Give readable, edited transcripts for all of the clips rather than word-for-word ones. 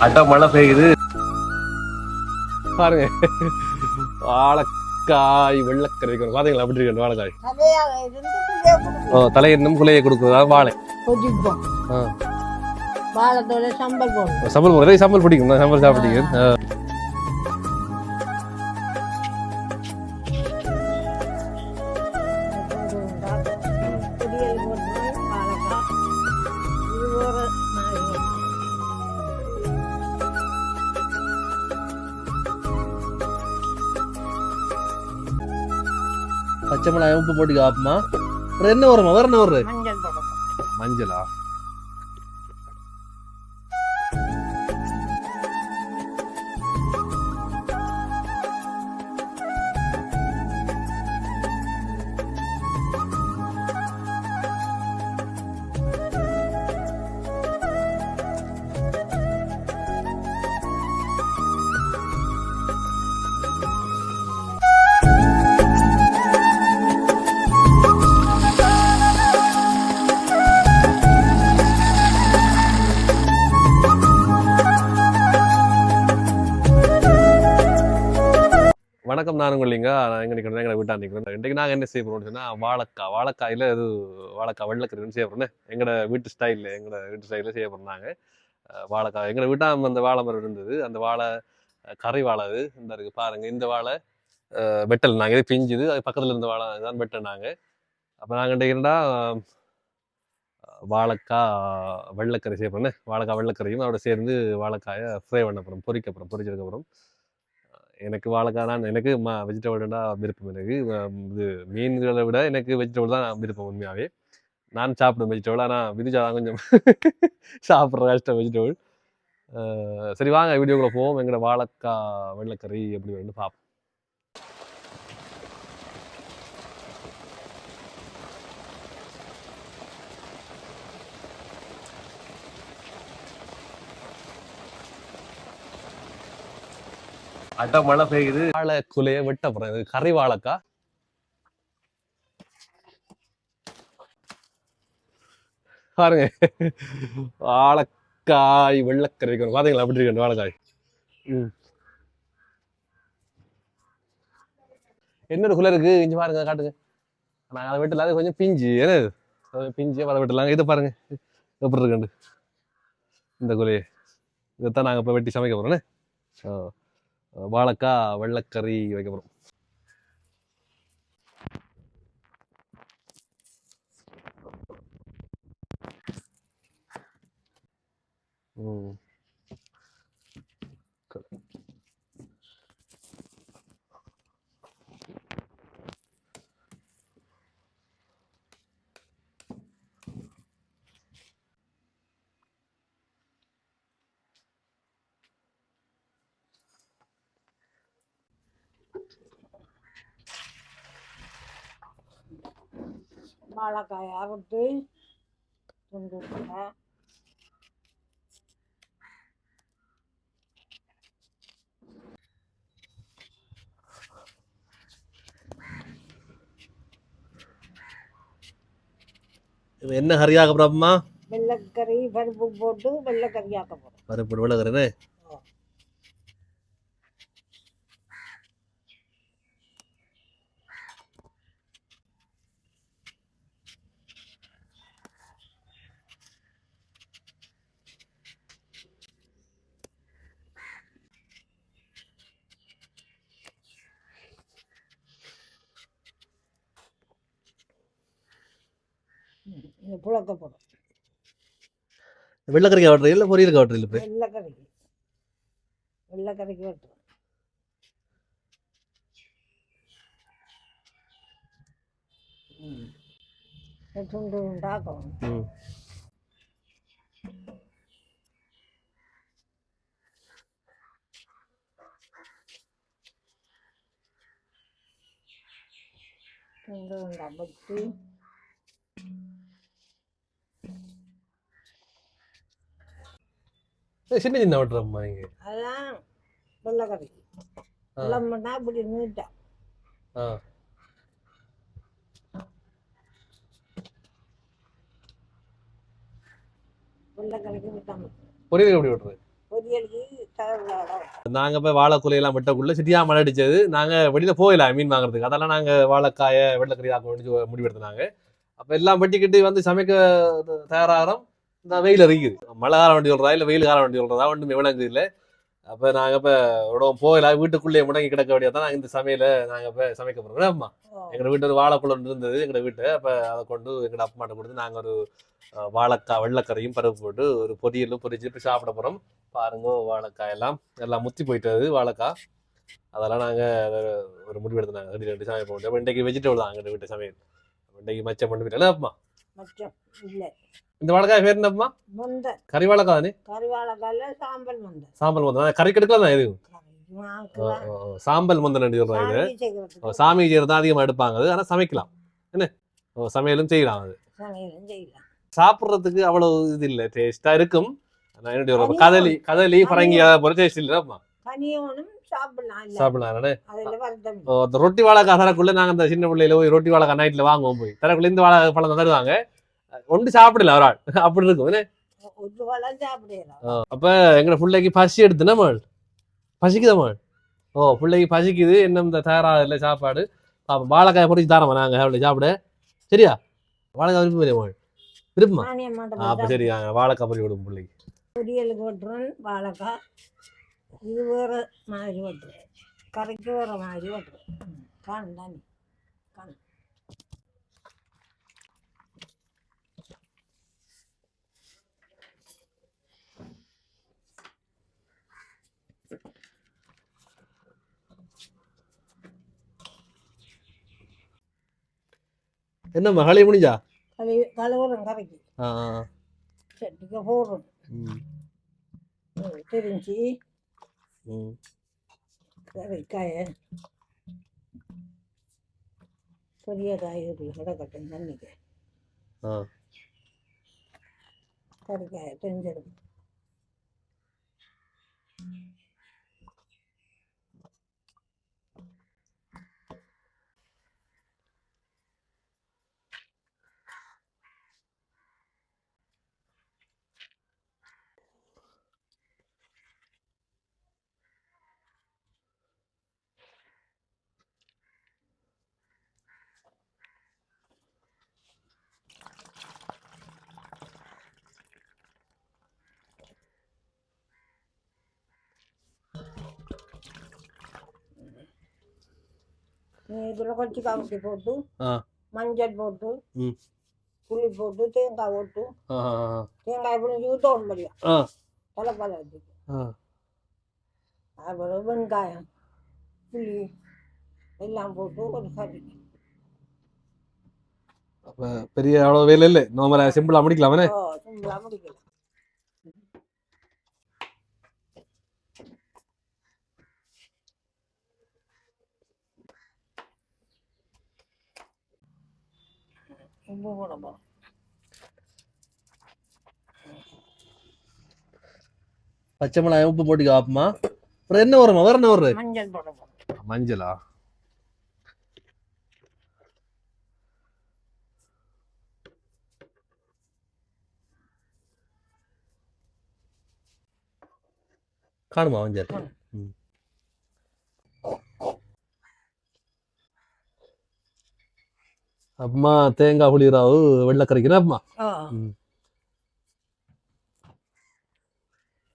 அட்டா மழை பெய்யுது பாருங்க. வாழைக்காய் வெள்ளக்கரை பாத்தீங்களா அப்படி இருக்கு வாழைக்காய். தலையினும் குலையை கொடுக்குறதா வாழை வாழைத்தோட சம்பல் போடணும். சம்பல் போடுறது சம்பல் பிடிக்கும். நான் சம்பல் சாப்பிட்டீங்க. பச்சை மிளகாய் உப்பு போட்டு காப்புமா. என்ன வருமா? வேற என்ன வருது? மஞ்சளா? வணக்கம். நான் இல்லைங்க. நான் எங்கே நிற்கிறேன்? எங்களை வீட்டா நிற்கிறேன். இன்றைக்கு நாங்கள் என்ன செய்ய போகிறோம்னு சொன்னால் வாழைக்காயில் இது வாழைக்காய் வெள்ளக்கறின்னு செய்ய போகிறோன்னு எங்களோட வீட்டு ஸ்டைலில் செய்ய போகிறோம். நாங்கள் வாழைக்காய் எங்களை வீட்டால் அந்த வாழை மரம் இருந்தது. அந்த வாழை கறி வாழை அது இந்த இருக்குது பாருங்கள். இந்த வாழை வெட்டல் நாங்கள் இது பிஞ்சுது. அது பக்கத்தில் இருந்த வாழை தான் வெட்டல் நாங்கள். அப்போ நாங்கள் இன்றைக்குண்டா வாழைக்காய் வெள்ளக்கறி செய்ய போகிறோன்னு வாழைக்காய் வெள்ளக்கறியும் அதோட சேர்ந்து வாழைக்காயை ஃப்ரை பண்ண போகிறோம், பொரிச்சதுக்கப்புறம். எனக்கு வாழைக்காய் எனக்கு வெஜிடபிள்னா விருப்பம். எனக்கு இது மீன்களை விட எனக்கு வெஜிடபிள் தான் விருப்பம் உண்மையாகவே. நான் சாப்பிடுவேன் வெஜிடபிள். ஆனால் விதிச்சாதான் கொஞ்சம் சாப்பிட்ற கஷ்டம் வெஜிடபிள். சரி வாங்க வீடியோக்குள்ளே போவோம். எங்களோட வாழைக்காய் வெள்ளக்கறி எப்படி வேணும்னு பார்ப்போம். அட்டா மழை பெய்யுது. வாழை குலையை வெட்ட போகிறேன். இது கறி வாழைக்காய். பாருங்க. வாழைக்காய் வெள்ளக்கறி பாத்தீங்களா அப்படி இருக்கு வாழைக்காய். என்னோட குலை இருக்கு இஞ்சி பாருங்க காட்டுங்க. நாங்கள் அதை வெட்டல. அது கொஞ்சம் பிஞ்சு பிஞ்சு அதை வெட்டலாங்க. இதை பாருங்க எப்படி இருக்குண்டு இந்த குலையை. இதைத்தான் நாங்கள் இப்போ வெட்டி சமைக்க போகிறோன்னே. வாழைக்காய் வெள்ளக்கறி வைக்க போகிறோம். வாழைக்காய் அறுத்து துண்டு என்ன கறியாக போகிறோம்மா? வெள்ளக்கறி பருப்பு போட்டு வெள்ளக்கறி ஆக்க போகிறோம். பருப்பு வெள்ளக்கறினே. புழக்க போடும். வெள்ளக்கறிக்கு வெட்டுறது இல்லை பொரியலுக்கு வெட்டுறது இல்லை? வெள்ளக்கறிக்கு வெட்டுறோம். துண்டு உண்டாக்கணும். துண்டு உண்டாக்கி சின்ன சின்ன வெட்டுறோம்மா நீங்கள்? அதான் வெள்ளக்கறி வெள்ளம்னா இப்படி நீட்டா. வெள்ளக்கறிக்கு விட்டாமல் பொரியலுக்கு எப்படி வெட்டுறது? பொரியலுக்கு தகவல் நாங்க போய் வாழைக்குலையெல்லாம் வெட்டக்குள்ள சிட்டியா மழை அடிச்சது. நாங்க வெளியில போயில மீன் வாங்குறதுக்கு. அதெல்லாம் நாங்க வாழைக்காய வெள்ளக்கறி ஆக்க முடிவெடுத்தாங்க. அப்ப எல்லாம் வெட்டிக்கிட்டு வந்து சமைக்க தயாராகிறோம். இந்த வெயில் இருக்குது. மழை காலம் வண்டி சொல்றதா இல்ல வெயில் காலம் வண்டி சொல்றதா ஒன்றும் விளங்குது இல்லை. அப்ப நாங்க இப்ப உடம்பு போயில வீட்டுக்குள்ளேயே முடங்கி கிடக்க வேண்டியதான். நாங்க இந்த சமையல நாங்க இப்ப சமைக்க போறோம். ஆமா, எங்க வீட்டு ஒரு வாழைக்குளம் இருந்தது எங்க வீட்டு. அப்ப அதை கொண்டு எங்க அப்பமாட்ட கொடுத்து நாங்க ஒரு வாழைக்காய் வெள்ளக்கறியும் பருப்பு போட்டு ஒரு பொரியலும் பொரிச்சு இப்ப சாப்பிட போறோம். பாருங்க, வாழைக்காய் எல்லாம் எல்லாம் முத்தி போயிட்டது வாழைக்காய். அதெல்லாம் நாங்க ஒரு முடிவு எடுத்தாங்க. 2 சமையல் போட்டோம். இன்றைக்கு வெஜிடபிள் தான் எங்க வீட்டு சமையல். இன்றைக்கு மச்சம் பண்ணி விட்டேன். அப்பமா மச்சம் இல்லை, இந்த வாழைக்காய் பேர் என்னப்பா? முந்த கறி வாழைக்காய் தானே? கறி வாழைக்கால சாம்பல் முந்த. சாம்பல் மந்தம் கறி கெடுக்கலாம் தான். இது சாம்பல் மந்தன் சொல்றாங்க. இது சாமி செய்யறது அதிகமா எடுப்பாங்க. அது ஆனா சமைக்கலாம் என்ன, சமையலும் செய்யலாம். அது சமையலும் செய்யலாம். சாப்பிட்றதுக்கு அவ்வளவு இது இல்லை, டேஸ்டா இருக்கும். கதலி கதலி பரங்கி போல டேஸ்ட் இல்லைப்பா. கனியோனும் சாப்பிடலாம். சாப்பிடலாம். ரொட்டி வாழைக்காய் தரக்குள்ள நாங்க அந்த சின்ன பிள்ளையில போய் ரொட்டி வாழைக்காய் நைட்ல வாங்குவோம். போய் தரக்குள்ள இந்த வாழை பழம் தருவாங்க. ஒன்று சாப்பிடல ஒரு ஆள் அப்படி இருக்கும். அப்ப எங்க பிள்ளைக்கு பசி எடுத்துனா மாள் பசிக்குதா மாள். பிள்ளைக்கு பசிக்குது. என்ன இந்த தயாராக இல்லை சாப்பாடு. வாழைக்காய் பொறிச்சு தரோம் நாங்க அவளை சாப்பிட. சரியா? வாழைக்காய் விருப்பம் மாள் விருப்பமா? அப்ப சரி, வாழைக்காய் பொறி விடும் பிள்ளைக்கு. பொரியலுக்கு வெட்டுறோம் வாழைக்காய். இது வேற மாதிரி வெட்டுறேன், கறிக்கு வேற மாதிரி வெட்டுறேன். காணும் தானே காணும். என்ன மகளே முடிஞ்சா கழுவுறோம் கரைக்கு சட்டிக்க போடுறோம். தெரிஞ்சு கறிக்காய பெரிய காய்கறி கிடக்கட்டும் தண்ணிக்கு. கறிக்காய தெரிஞ்சிடும். இதில் கொஞ்சம் கமுட்டி போட்டு மஞ்சள் போட்டு புளி போட்டு தேங்காய் போட்டு தேங்காய் புளிஞ்சு ஊற்றணும் முடியும் தலைப்பால் வச்சு. அப்புறம் வெங்காயம் புளி எல்லாம் போட்டு ஒரு கறி. அப்ப பெரிய அவ்வளவு வேலை இல்லை, நாம சிம்பிளா முடிக்கலாமே. சிம்பிளா முடிக்கலாம். உப்பு போட போகிறோம். பச்சை மிளகாய் உப்பு போட்டு காப்புமா. அப்புறம் என்ன வருமா? வேற என்ன வரும்? மஞ்சள் போட போகிறோம். மஞ்சளா? காணுமா மஞ்சள்? அம்மா தேங்காய் புளிராவு வெள்ளக்கறிக்கிறேன். அம்மா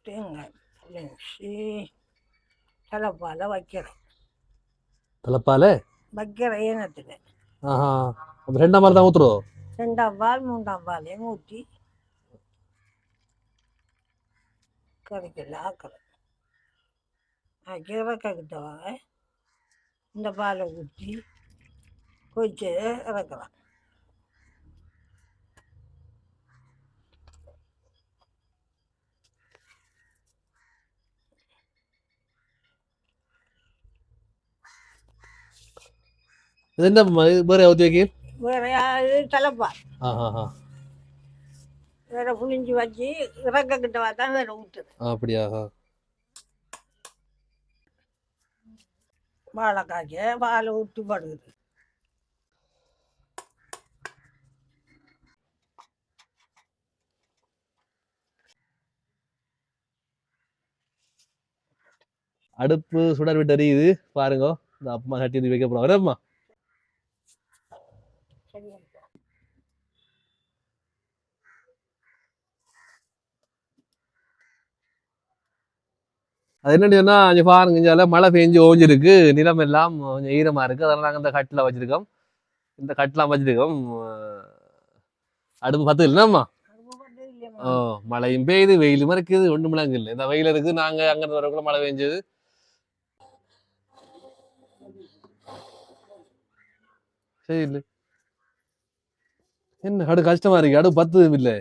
தேங்காய் புளிஞ்சி தலைப்பால வைக்கிறேன். தலைப்பால வைக்கிற ஏனத்துக்கு 2ஆம் பால் தான் ஊத்துறோம். 2ஆம் பால் 3ஆம் பாலையும் ஊற்றி கறிக்கல ஆக்கிறேன். ஆக்கி இறக்கிட்டவாங்க இந்த பாலை ஊற்றி கொதிச்சு இறக்கலாம். இது என்ன வேற ஊற்றி வைக்க? வேற தலைப்பால் வேற புளிஞ்சு வச்சு இறக்கிட்டவா தான் வேற ஊற்றுது. அப்படியா? வாழைக்காய்க்கு பால் ஊற்றி படுகுது. அடுப்பு சுடர் விட்டு எரியுது பாருங்க. இந்த அப்பமா சட்டி வந்து வைக்க போறோம். வரேம்மா. சரியா அது என்னன்னா இங்க பாருங்க, இங்க மழை பெஞ்சு ஓஞ்சிருக்கு, நிலம் எல்லாம் கொஞ்சம் ஈரமா இருக்கு. அதனால நாங்க இந்த கட்டில வச்சிருக்கோம். இந்த கட்டெல்லாம் வச்சிருக்கோம். அடுப்பு பத்து இல்லைன்னாம்மா. ஓ, மழையும் பெய்யுது வெயிலும் இருக்குது, ஒன்றும் விளங்கு இல்லை. இந்த வெயில் இருக்கு, நாங்க அங்க வரக்குள்ள மழை பெஞ்சது. சரி இல்லை என்ன கடு கஷ்டமா இருக்கு, அடுப்பு பத்து இல்லை.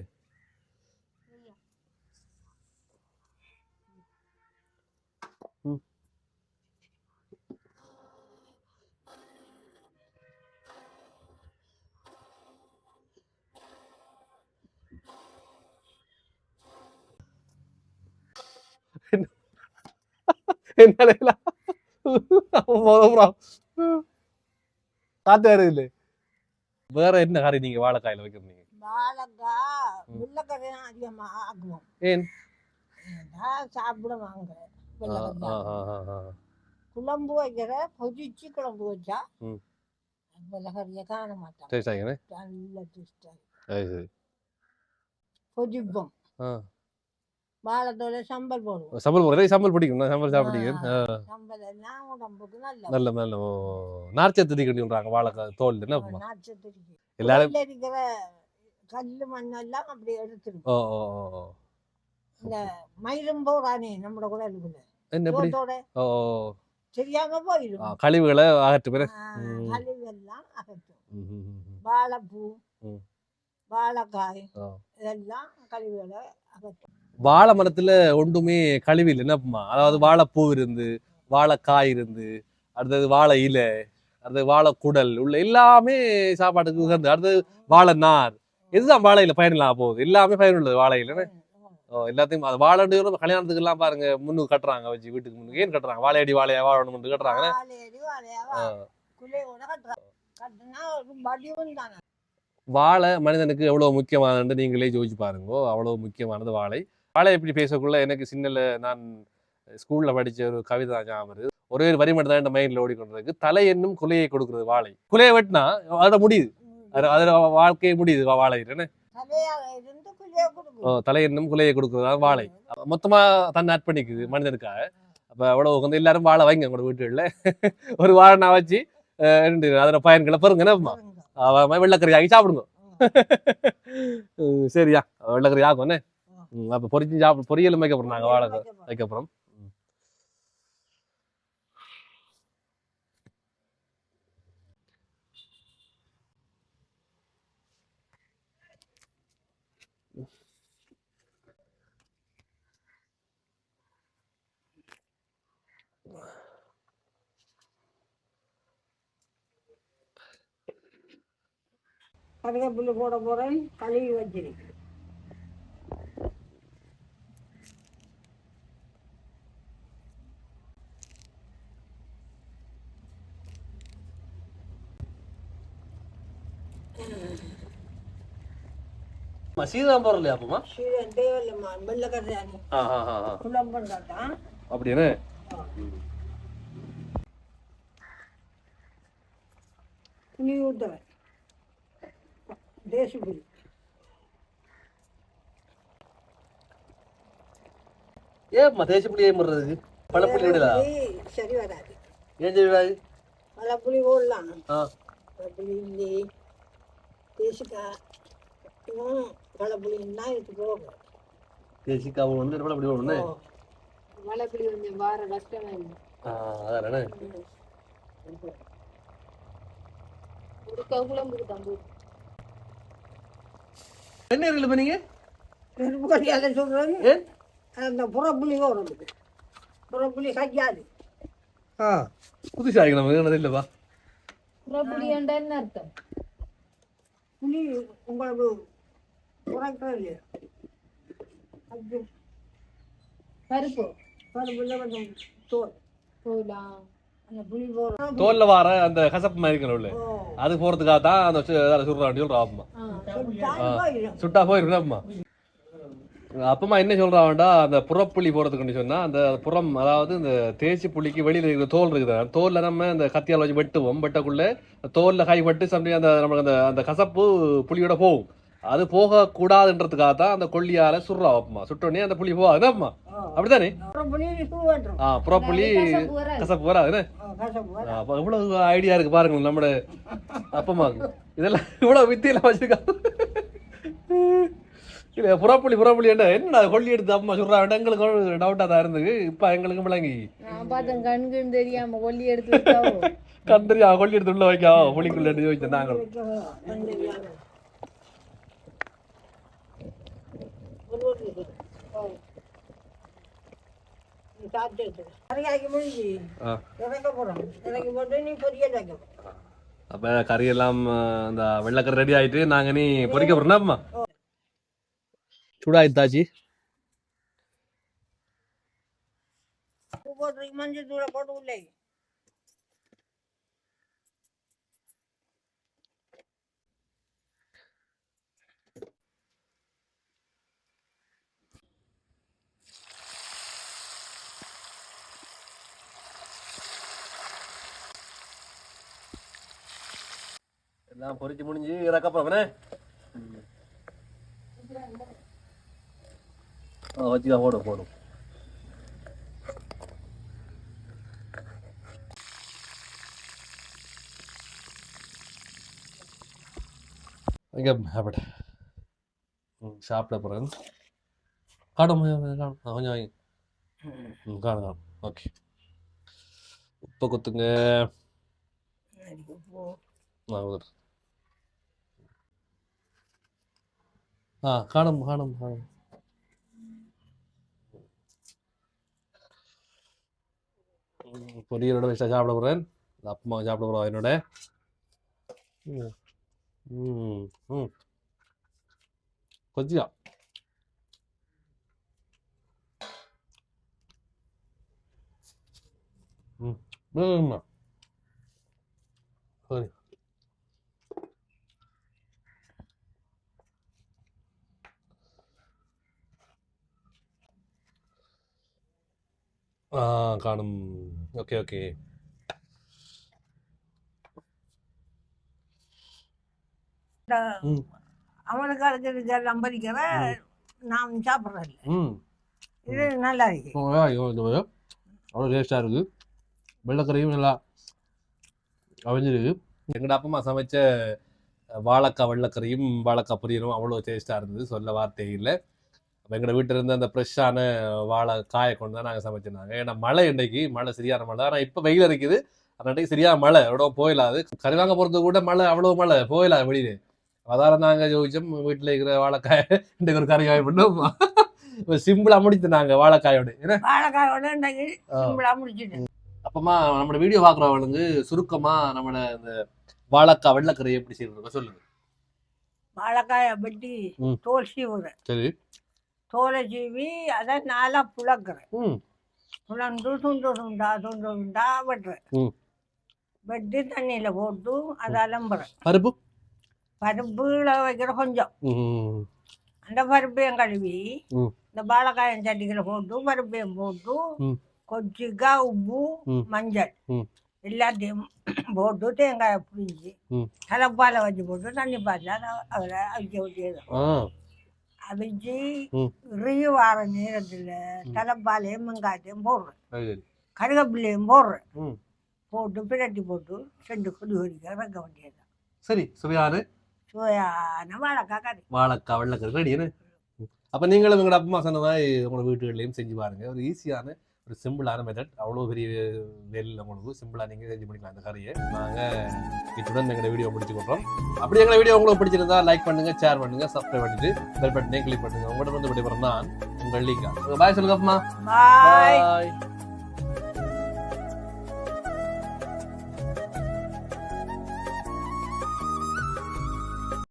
என்ன காத்தாரு இல்லை. வேற என்ன கறி நீங்க வாழைக்காயில வைக்கிறீங்க? வாழைக்காய் வெள்ளைக்கறி தான் அதிகமா ஆக்குவோம். ஏன் சாப்பிடுவாங்க. குழம்பு வைக்கிற பொதிச்சு குழம்பு வச்சா வெள்ளைக்கறியை காண மாட்டாங்க. நல்ல டேஸ்டாக பொதிப்போம். வாழைத்தோட சம்பல் போடுவோம். சம்பல் போடுறது சம்பல் பிடிக்கும். சம்பல் சாப்பிடுங்க. சம்பல் எல்லாம் உடம்புக்கு நல்ல நல்ல நல்ல நார்ச்சத்து திக்கணுன்றாங்க வாழைக்காய் தோல். என்ன நார்ச்சத்து எல்லாரும் இருக்கிற கல்லு மண்ணெல்லாம் அப்படி எடுத்துருவோம். இந்த மயிலும் போறானே நம்ம குடலுக்குள்ள என்ன எப்படி தெரியாம போயிடும். கழிவுகளை அகற்று பிறகு கழிவெல்லாம் அகற்றும். வாழைப்பூ வாழைக்காய் இதெல்லாம் கழிவுகளை அகற்றும். வாழை மரத்துல ஒன்றுமே கழிவு இல்லை என்னப்பா. அதாவது வாழைப்பூ இருந்து, வாழைக்காய் இருந்து, அடுத்தது வாழை இலை, அடுத்தது வாழை குடல் உள்ள எல்லாமே சாப்பாட்டுக்கு உகந்து. அடுத்தது வாழை நார், இதுதான் வாழையில பயனில்லாம போகுது. எல்லாமே பயனுள்ளது வாழையில. எல்லாத்தையும் அது வாழை கல்யாணத்துக்கு எல்லாம் பாருங்க முன்னுக்கு கட்டுறாங்க வச்சு வீட்டுக்கு முன்னுக்கு. ஏன் கட்டுறாங்க? வாழையடி வாழையா வாழணும் கட்டுறாங்க. வாழை மனிதனுக்கு எவ்வளவு முக்கியமானது நீங்களே யோசிச்சு பாருங்க. அவ்வளவு முக்கியமானது வாழை. வாழை எப்படி பேசக்குள்ள எனக்கு சின்னல நான் ஸ்கூல்ல படிச்ச ஒரு கவிதை ஞாபகம். ஒரே ஒரு வரி மட்டும் தான் என் மைண்ட்ல ஓடிக்கொண்டிருக்கு. தலை என்னும் குலையை கொடுக்குறது வாழை. குலையை வெட்டினா அதோட முடியுது, அதோட வாழ்க்கையை முடியுது வாழை. தலை என்னும் குலையை கொடுக்குறதா வாழை. மொத்தமா தன்னை ஆட் பண்ணிக்குது மனிதனுக்காக. அப்ப அவ்வளவு வந்து எல்லாரும் வாழை வைங்க உங்களோட வீட்டுல. ஒரு வாழை நான் வச்சு அதோட பயன்களை பாருங்க. வெள்ளக்கறி ஆகி சாப்பிடுங்க. சரியா, வெள்ளக்கறி ஆகும். அப்ப பொரிச்சு சாப்பிடு. பொரியலும் வைக்க போறோம் நாங்க. வாழை வைக்க போறோம். கருவேப்பிலை போட போறேன். கழுவி வச்சிருக்கு. சீரகம் போறலையா அப்பமா? சீரகம் தேவையில்லைம்மா. வெள்ளைக்கறியானி குழம்புண்டாதான் அப்படின்னு புளி ஊற்றுவேன். தேசி புளி. ஏம்மா தேசி புளி ஏன் போடுறதுக்கு? பழப்புளி விடலா? சரி வராது. ஏன் சரி வராது? பழப்புளி போடலாம். பழப்புளி இல்லி தேசிக்காய் பழப்புளின்னா இதுக்கு போகும். தேசிக்காய் வந்து பழப்புளி போடணும். மழைப்புளி கொஞ்சம் வார கஷ்டமா இல்லை. அதானே குழம்புக்கு தம்பு. என்ன இருக்குல்ல பண்ணீங்க? நெருப்பு கட்டியால சொல்றது அந்த புறப்புளி வருது. புறப்புளி கையாது. புதுசா இருக்கு நமக்கு இல்லப்பா. புறப்புளி என்ன அர்த்தம்? புளி உங்களுக்கு குறைக்கிறது இல்லையா? அது பருப்பு பருப்புல கொஞ்சம் தோல் தோலாம். அந்த புளி போடுறோம். தோல்ல வார அந்த கசப்பு மாதிரி இருக்கணும்ல, அது போறதுக்காக தான் அந்த சுடுற வண்டி சொல்றோம். சுட்டா போயிருக்கும்மா. அப்பமா என்ன சொல்றான்டா, அந்த புறப்புள்ளி போறதுக்குன்னு சொன்னா அந்த புறம், அதாவது இந்த தேய்ச்சி புள்ளிக்கு வெளியில இருக்கிற தோல் இருக்குது, தோல்ல நம்ம இந்த கத்தியால் வச்சு வெட்டுவோம், வெட்டக்குள்ள தோல்ல கைப்பட்டு சம்திங் அந்த நமக்கு அந்த அந்த கசப்பு புளியோட போகும். அது போக கூடாதுன்றதுக்காக தான் அந்த கொல்லியால சுடுறா அப்பமா, சுட்டோடனே அந்த புளி போகாது அப்பமா, அப்படித்தானே? புறப்புள்ளி கசப்பு வராது. அப்ப இவ்வளவு ஐடியா இருக்கு பாருங்க நம்மட அப்பமாக்கு, இதெல்லாம் இவ்வளவு வித்தியெல்லாம் வச்சிருக்காங்க. இல்ல புறப்புள்ளி என்ன கொல்லி எடுத்து அம்மா சொல்றா, எங்களுக்கு டவுட்டா தான் இருந்தது, இப்ப எங்களுக்கு விளங்கி கண்கு தெரியாம கொல்லி எடுத்து கண் தெரியா கொல்லி எடுத்து உள்ள வைக்கா புளிக்குள்ள எடுத்து வச்சோம் நாங்கள். அப்ப கறி எல்லாம் அந்த வெள்ளைக்கறி ரெடி ஆயிட்டு நாங்க நீ பொரிக்க போறோம்னா சூடாயிட்டாச்சு. மஞ்சள் தூளை போட்டு உள்ளே எல்லாம் பொரிச்சு முடிஞ்சு இறக்கப்போறே வச்சுக்கா, போடும் இங்கே அப்படி சாப்பிட போகிறேன். காணும் கொஞ்சம் வாங்கி காணும். ஓகே, உப்பை குத்துங்க. காணும் பொரியலோட வச்சா சாப்பிட போகிறேன். அப்பமா சாப்பிட போகிறோம் என்னோட. கொச்சியா சரி. காணும். ஓகே அவனுக்கு அழைச்சிட்டு நம்பரிக்கிற நான் சாப்பிட்றேன். இது நல்லா இருக்கு, அவ்வளோ டேஸ்டாக இருக்குது. வெள்ளைக்கறியும் நல்லா அவிஞ்சிருக்கு. எங்கட அப்பமா சமைச்ச வாழைக்காய் வெள்ளைக்கறியும் வாழைக்காய் பொரியலும் அவ்வளோ டேஸ்டாக இருந்தது, சொல்ல வார்த்தை இல்லை. எங்களோட வீட்டில் இருந்து அந்த ஃப்ரெஷ்ஷான வாழைக்காயை கொண்டு தான் நாங்கள் சமைச்சிருந்தாங்க. ஏன்னா மழை இன்றைக்கு, மழை சரியான மழை. ஆனால் இப்போ வெயில் இருக்குது, அன்றைக்கு சரியான மழை, எவ்வளோ போயிடாது. கறி வாங்க போகிறது கூட மழை, அவ்வளோ மழை போயிடாது வெளியே. அதால நாங்கள் ஜோதிச்சோம் வீட்டில் இருக்கிற வாழைக்காய் இன்றைக்கு ஒரு கறி வாங்கி பண்ணோம். சிம்பிளாக முடித்து நாங்கள் வாழைக்காயோடு முடிச்சுட்டு. அப்பமா நம்மளோட வீடியோ பார்க்குறவங்களுக்கு சுருக்கமாக நம்மளோட இந்த வாழைக்காய் வெள்ளைக்கறி எப்படி செய்யறது சொல்லுங்க. வாழைக்காயை வெட்டி தோல் சீவுறேன். சரி, தோலை சீவி அதை நாளாக புழக்கிறேன். புலந்து துண்டு வெட்டுறேன். வெட்டி தண்ணியில் போட்டு அதை அலம்புறேன். பருப்புல வைக்கிற கொஞ்சம் அந்த பருப்பையும் கழுவி இந்த வாழைக்காயம் சட்டிகளை போட்டு பருப்பையும் போட்டு கொச்சிக்காய், உப்பு, மஞ்சள் எல்லாத்தையும் போட்டு தேங்காயை புளிஞ்சு தலைப்பாலை வச்சு போட்டு தண்ணி பாய்ச்சா அதில் அவிக்க விட்டியதும் அவிச்சு இறுகி வார நேரத்தில் தலைப்பாலையும் வெங்காயத்தையும் போடுறேன், கருவேப்பிலையும் போடுறேன். போட்டு பிரட்டி போட்டு செண்டு கொடி கொதிக்க வைக்க வேண்டியது. சரி, சுவையான வாழைக்காய் கறி, வாழைக்காய் வெள்ளைக்கறி ரெடி. அப்போ நீங்களும் எங்களோட அப்பா சொன்னதாய் உங்களோட வீட்டுகள்லையும் செஞ்சு பாருங்க. ஒரு ஈஸியான ஒரு சிம்பிளான மெத்தட், அவ்வளோ பெரிய வேலையில் உங்களுக்கு சிம்பிளாக நீங்கள் செஞ்சு பண்ணிக்கலாம் அந்த கறியை. நாங்கள் இத்துடன் எங்களோட வீடியோ முடிச்சுக்கிறோம். அப்படி எங்களை வீடியோ உங்களுக்கு பிடிச்சிருந்தா லைக் பண்ணுங்க, ஷேர் பண்ணுங்க, சப்ஸ்கிரைப் பண்ணிட்டு பெல் பட்டனை கிளிக் பண்ணுங்க. உங்கள்கிட்ட வந்து விடைபெறும் நான் உங்கள் லீகா. பாய் சொல்லுங்க அப்பமா. பாய்.